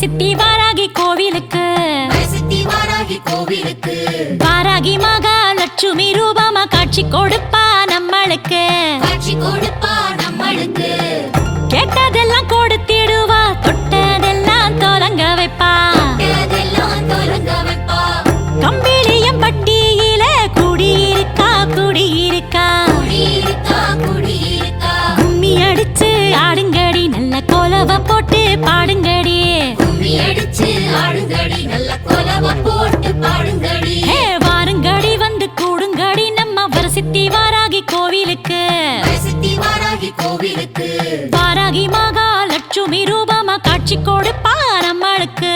வரசித்தி வாராகி கோவிலுக்கு வாராகி மகாலட்சுமி ரூபமா காட்சி கொடுப்பா நம்மளுக்கு கேட்டதெல்லாம் கொடுத்திடுவா தொட்டதெல்லாம் தொலங்க வைப்பா கம்பிளியம் பட்டியில குடியிருக்கா கும்மி அடிச்சு ஆடுங்கடி நல்ல கோலவ போட்டு பாடுங்கடி வாருங்கடி வந்து கூடுங்கடி நம்ம வரசித்தி வாராகி கோவிலுக்கு வாராகி மகாலட்சுமி ரூபமா காட்சி கொடுப்பா நம்மளுக்கு